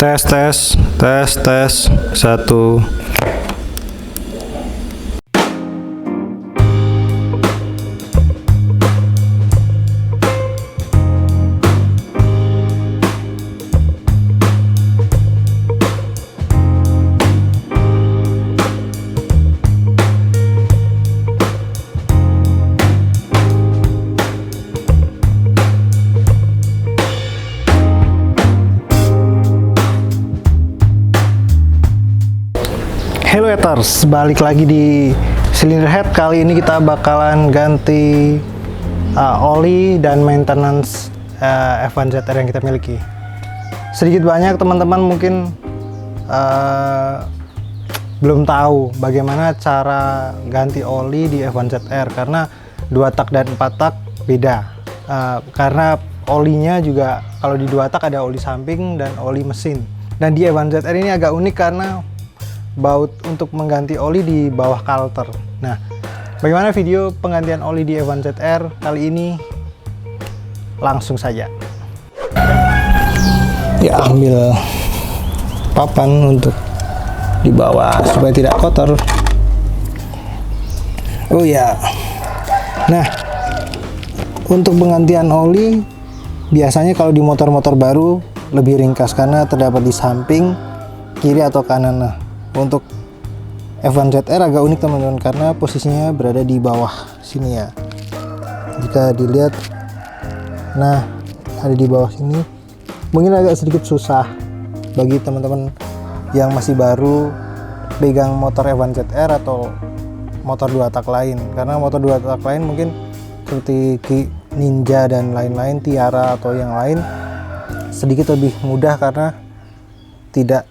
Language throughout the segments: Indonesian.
Tes tes tes tes satu. Hello haters, balik lagi di Cylinder Head. Kali ini kita bakalan ganti oli dan maintenance F1ZR yang kita miliki. Sedikit banyak teman-teman mungkin belum tahu bagaimana cara ganti oli di F1ZR, karena 2 tak dan 4 tak beda. Karena olinya juga kalau di 2 tak ada oli samping dan oli mesin. Dan di F1ZR ini agak unik karena baut untuk mengganti oli di bawah kalter. Nah, bagaimana video penggantian oli di F1ZR kali ini? Langsung saja. Ya, ambil papan untuk di bawah supaya tidak kotor. Oh ya. Nah, untuk penggantian oli biasanya kalau di motor-motor baru lebih ringkas karena terdapat di samping, kiri atau kanan. Nah, untuk F1ZR agak unik teman-teman karena posisinya berada di bawah sini ya. Jika dilihat, nah ada di bawah sini. Mungkin agak sedikit susah bagi teman-teman yang masih baru pegang motor F1ZR atau motor 2 tak lain, karena motor 2 tak lain mungkin seperti Ninja dan lain-lain, Tiara atau yang lain sedikit lebih mudah karena tidak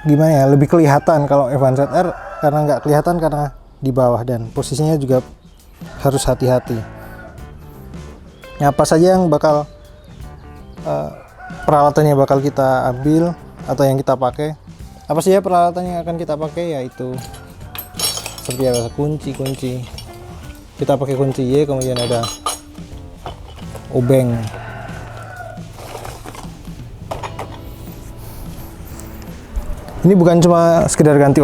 gimana ya, lebih kelihatan. Kalau F1ZR karena nggak kelihatan karena di bawah dan posisinya juga harus hati-hati. Apa saja yang bakal peralatannya bakal kita ambil atau yang kita pakai? Apa saja peralatan yang akan kita pakai, yaitu seperti apa, kunci. Kita pakai kunci Y, kemudian ada obeng. Ini bukan cuma sekedar ganti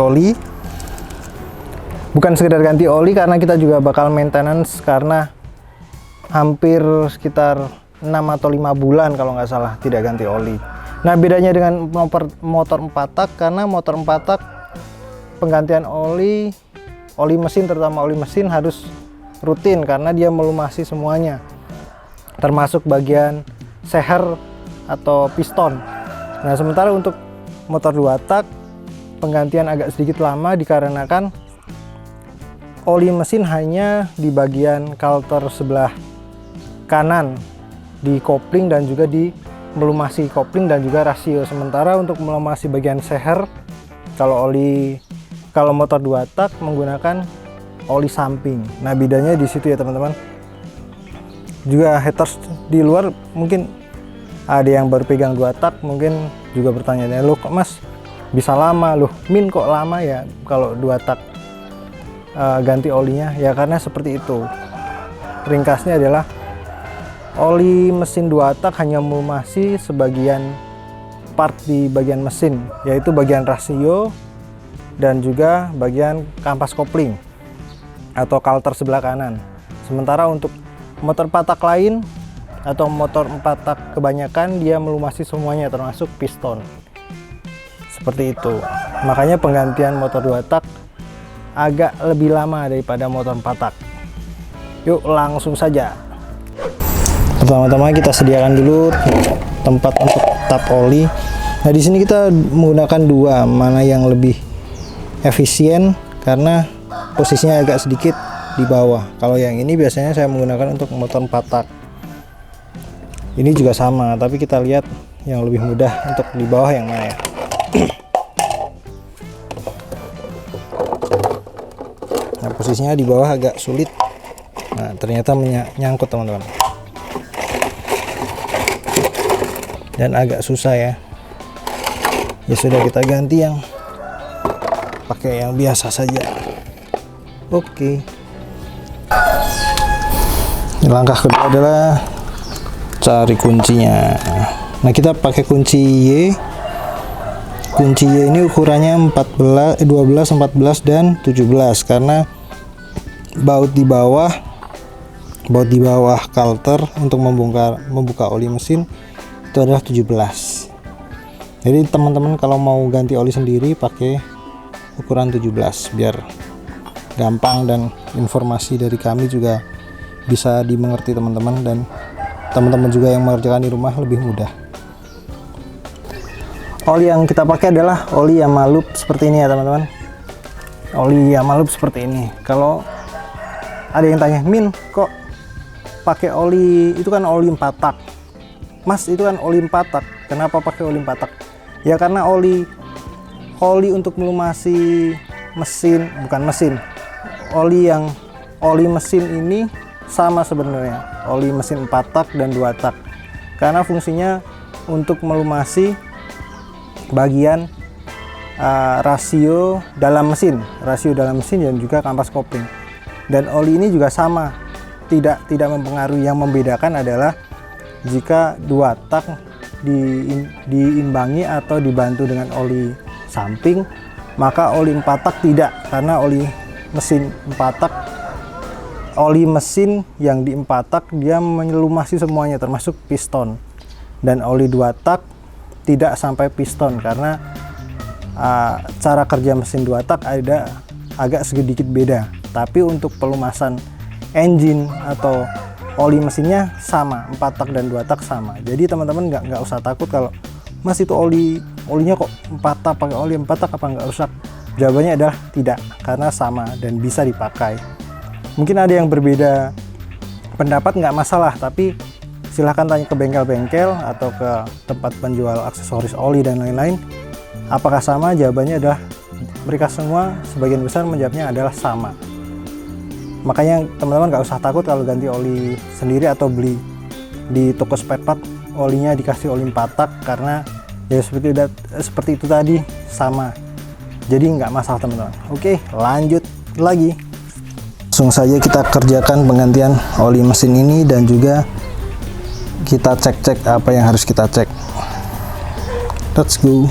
oli, karena kita juga bakal maintenance, karena hampir sekitar 6 atau 5 bulan kalau nggak salah tidak ganti oli. Nah, bedanya dengan motor 4 tak, karena motor 4 tak penggantian oli mesin, terutama oli mesin harus rutin karena dia melumasi semuanya, termasuk bagian seher atau piston. Nah, sementara untuk motor 2 tak penggantian agak sedikit lama dikarenakan oli mesin hanya di bagian kalter sebelah kanan, di kopling dan juga di melumasi kopling dan juga rasio. Sementara untuk melumasi bagian seher, kalau motor 2 tak menggunakan oli samping. Nah, bedanya di situ ya teman-teman. Juga haters di luar mungkin ada yang baru pegang 2 tak mungkin juga bertanya, loh kok mas bisa lama, loh min kok lama ya kalau 2 tak ganti olinya? Ya karena seperti itu. Ringkasnya adalah oli mesin 2 tak hanya melumasi sebagian part di bagian mesin, yaitu bagian rasio dan juga bagian kampas kopling atau kalter sebelah kanan. Sementara untuk motor 4 tak lain atau motor 4 tak kebanyakan dia melumasi semuanya termasuk piston. Seperti itu. Makanya penggantian motor 2 tak agak lebih lama daripada motor 4 tak. Yuk langsung saja. Pertama-tama kita sediakan dulu tempat untuk tap oli. Nah, di sini kita menggunakan 2, mana yang lebih efisien karena posisinya agak sedikit di bawah. Kalau yang ini biasanya saya menggunakan untuk motor 4 tak. Ini juga sama, tapi kita lihat yang lebih mudah untuk di bawah yang mana ya. Nah, posisinya di bawah agak sulit. Nah, ternyata menyangkut teman-teman. Dan agak susah ya. Ya sudah, kita ganti yang pakai yang biasa saja. Oke. Langkah kedua adalah cari kuncinya. Nah, kita pakai kunci Y. Kunci Y ini ukurannya 12, 14 dan 17 karena baut di bawah kalter untuk membuka oli mesin itu adalah 17. Jadi teman-teman kalau mau ganti oli sendiri pakai ukuran 17 biar gampang, dan informasi dari kami juga bisa dimengerti teman-teman, dan teman-teman juga yang mengerjakan di rumah lebih mudah. Oli yang kita pakai adalah oli Yamalup seperti ini ya teman-teman. Oli Yamalup seperti ini. Kalau ada yang tanya, Min, kok pakai oli itu kan oli 4 tak? Mas, itu kan oli 4 tak. Kenapa pakai oli 4 tak? Ya karena oli untuk melumasi mesin, oli mesin ini sama sebenarnya. Oli mesin 4 tak dan 2 tak. Karena fungsinya untuk melumasi bagian rasio dalam mesin dan juga kampas kopling. Dan oli ini juga sama, tidak mempengaruhi. Yang membedakan adalah jika 2 tak diimbangi atau dibantu dengan oli samping, maka oli 4 tak tidak, karena oli mesin 4 tak, oli mesin yang di 4 tak dia melumasi semuanya termasuk piston. Dan oli 2 tak tidak sampai piston karena cara kerja mesin 2 tak agak sedikit beda. Tapi untuk pelumasan engine atau oli mesinnya sama, 4 tak dan 2 tak sama. Jadi teman-teman nggak usah takut kalau, Mas itu olinya kok 4 tak, pakai oli 4 tak apa nggak rusak? Jawabannya adalah tidak, karena sama dan bisa dipakai. Mungkin ada yang berbeda pendapat, nggak masalah, tapi silahkan tanya ke bengkel-bengkel atau ke tempat penjual aksesoris oli dan lain-lain. Apakah sama? Jawabannya adalah mereka semua sebagian besar menjawabnya adalah sama. Makanya teman-teman nggak usah takut kalau ganti oli sendiri atau beli di toko spare part olinya dikasih oli 4 tak, karena ya seperti itu tadi, sama. Jadi nggak masalah teman-teman. Oke, lanjut lagi. Langsung saja kita kerjakan penggantian oli mesin ini dan juga kita cek apa yang harus kita cek. Let's go.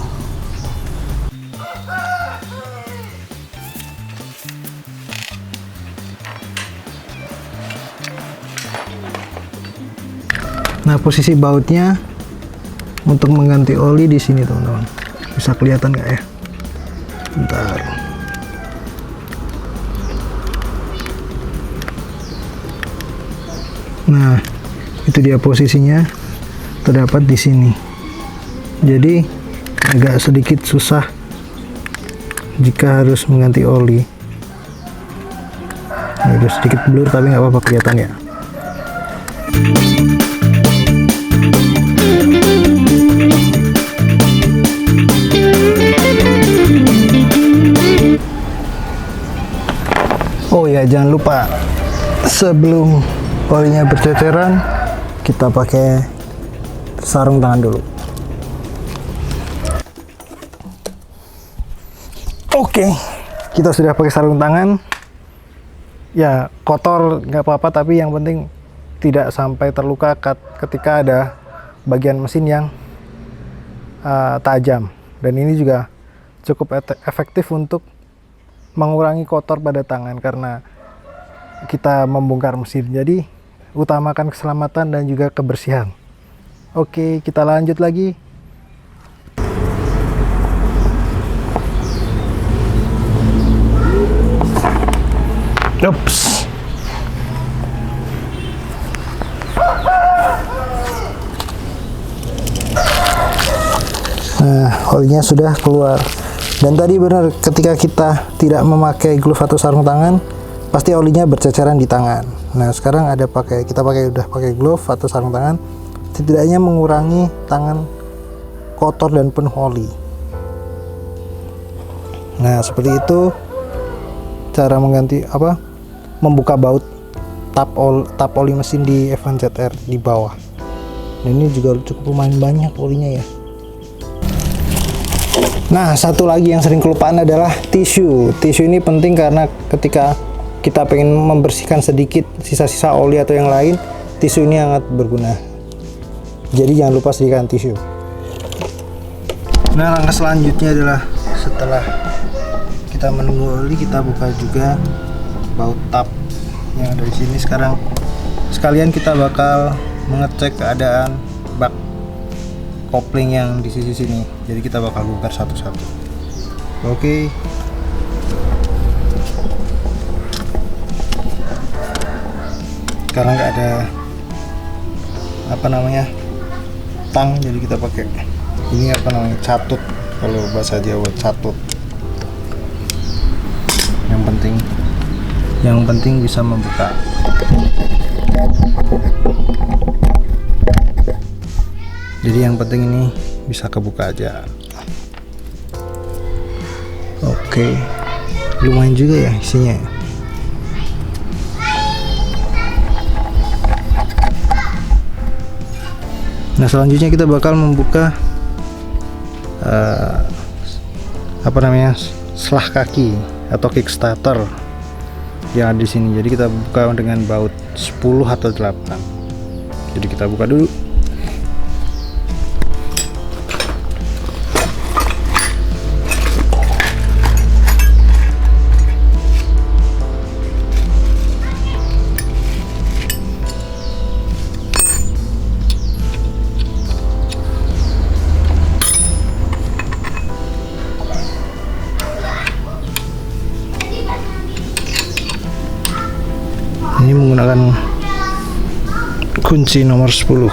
Nah, posisi bautnya untuk mengganti oli di sini teman-teman. Bisa kelihatan nggak ya? Bentar. Nah, itu dia posisinya, terdapat di sini. Jadi agak sedikit susah jika harus mengganti oli. Ini udah sedikit blur tapi nggak apa-apa, kelihatan ya. Oh ya, jangan lupa sebelum olinya berceceran kita pakai sarung tangan dulu. Oke, kita sudah pakai sarung tangan. Ya kotor nggak apa-apa, tapi yang penting tidak sampai terluka ketika ada bagian mesin yang tajam. Dan ini juga cukup efektif untuk mengurangi kotor pada tangan karena kita membongkar mesin. Jadi utamakan keselamatan dan juga kebersihan. Oke, kita lanjut lagi. Ups. Nah, olinya sudah keluar. Dan tadi benar, ketika kita tidak memakai glove atau sarung tangan, pasti olinya berceceran di tangan. Nah, sekarang kita udah pakai glove atau sarung tangan, setidaknya mengurangi tangan kotor dan penuh oli. Nah, seperti itu cara membuka baut tap oli mesin di F1 ZR di bawah. Nah, ini juga cukup lumayan banyak olinya ya. Nah, satu lagi yang sering kelupaan adalah tisu. Tisu ini penting karena ketika kita pengen membersihkan sedikit sisa-sisa oli atau yang lain, tisu ini sangat berguna. Jadi jangan lupa sediakan tisu. Nah, langkah selanjutnya adalah setelah kita menunggu oli, kita buka juga baut tap yang ada di sini. Sekarang sekalian kita bakal mengecek keadaan bak kopling yang di sisi sini. Jadi kita bakal bongkar satu-satu. Oke. Karena nggak ada tang, jadi kita pakai ini catut, kalau bahasa Jawa catut. Yang penting bisa membuka. Jadi yang penting ini bisa kebuka aja. Oke, lumayan juga ya isinya. Nah, selanjutnya kita bakal membuka selah kaki atau kickstarter yang ada di sini. Jadi kita buka dengan baut 10 atau 8. Jadi kita buka dulu. Ini menggunakan kunci nomor 10.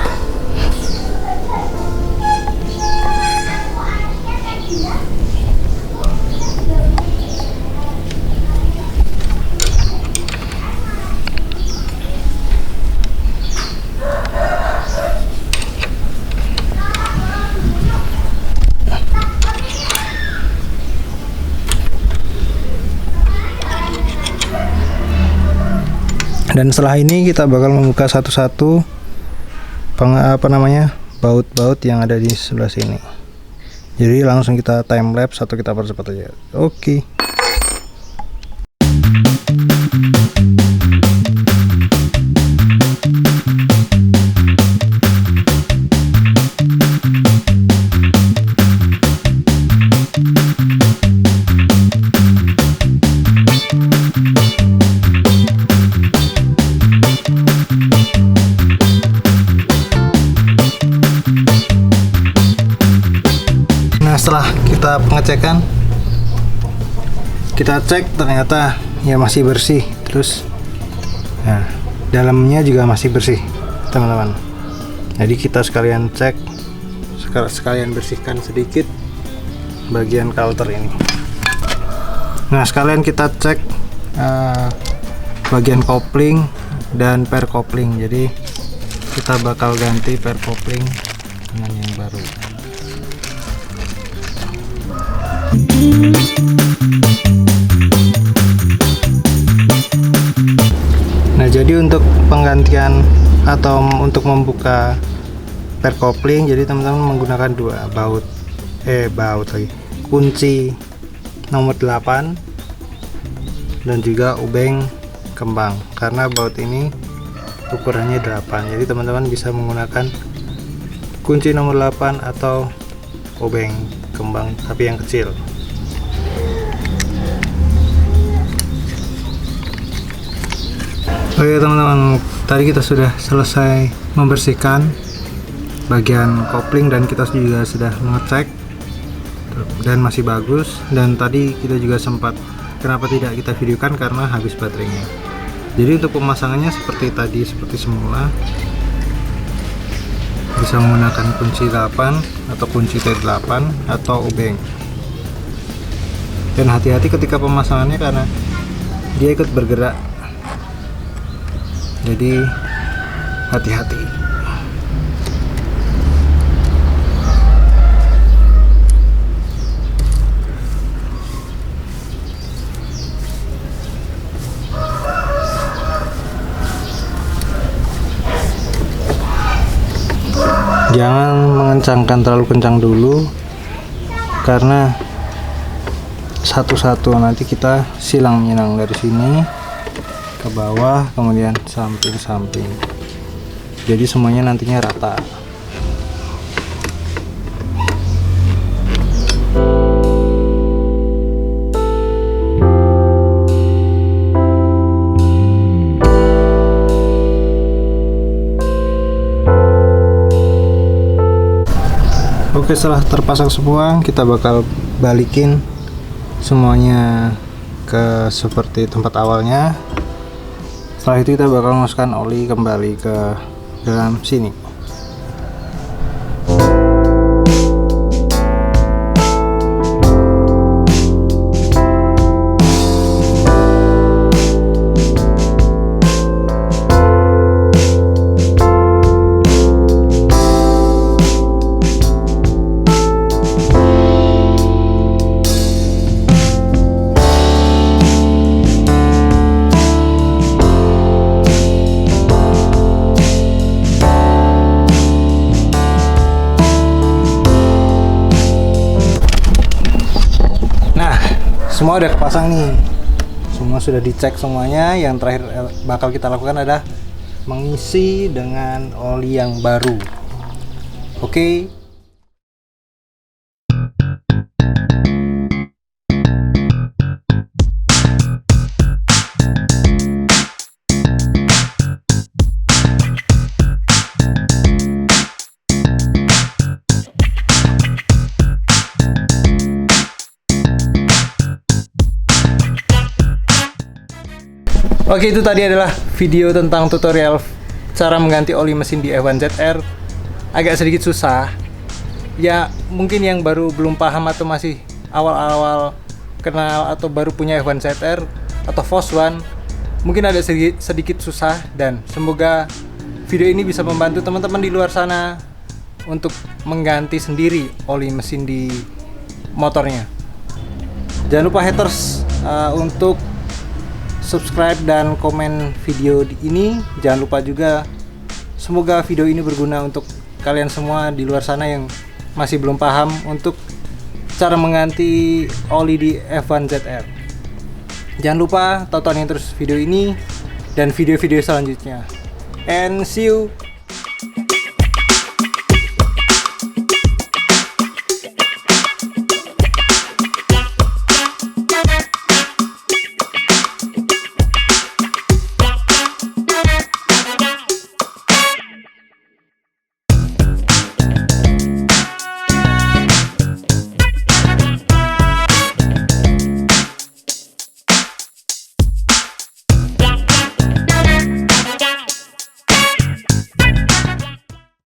Dan setelah ini kita bakal membuka satu-satu baut-baut yang ada di sebelah sini. Jadi langsung kita time lapse atau kita percepat aja. Oke. Setelah kita pengecekan, kita cek, ternyata ya masih bersih. Terus nah, dalamnya juga masih bersih, teman-teman. Jadi kita sekalian cek, sekalian bersihkan sedikit bagian coulter ini. Nah, sekalian kita cek bagian kopling dan per kopling. Jadi kita bakal ganti per kopling dengan yang baru. Nah, jadi untuk penggantian atau untuk membuka per kopling, jadi teman-teman menggunakan dua kunci nomor 8 dan juga ubeng kembang. Karena baut ini ukurannya 8, jadi teman-teman bisa menggunakan kunci nomor 8 atau obeng kembang tapi yang kecil. Oke teman-teman, tadi kita sudah selesai membersihkan bagian kopling dan kita juga sudah mengecek dan masih bagus. Dan tadi kita juga sempat, kenapa tidak kita videokan, karena habis baterainya. Jadi untuk pemasangannya seperti tadi, seperti semula, bisa menggunakan kunci 8 atau kunci T8 atau obeng. Dan hati-hati ketika pemasangannya karena dia ikut bergerak, jadi hati-hati. Jangan mengencangkan terlalu kencang dulu, karena satu-satu nanti kita silang menyilang dari sini ke bawah, kemudian samping-samping. Jadi semuanya nantinya rata. Oke, setelah terpasang semua, kita bakal balikin semuanya ke seperti tempat awalnya. Setelah itu kita bakal masukkan oli kembali ke dalam sini. Semua udah kepasang nih, semua sudah dicek semuanya. Yang terakhir bakal kita lakukan adalah mengisi dengan oli yang baru. Oke. Oke, itu tadi adalah video tentang tutorial cara mengganti oli mesin di F1 ZR. Agak sedikit susah. Ya, mungkin yang baru belum paham atau masih awal-awal kenal atau baru punya F1 ZR atau FOS One, mungkin ada sedikit susah, dan semoga video ini bisa membantu teman-teman di luar sana untuk mengganti sendiri oli mesin di motornya. Jangan lupa haters untuk subscribe dan komen video ini. Jangan lupa juga, semoga video ini berguna untuk kalian semua di luar sana yang masih belum paham untuk cara mengganti oli di F1 ZR. Jangan lupa tontonin terus video ini dan video-video selanjutnya. And see you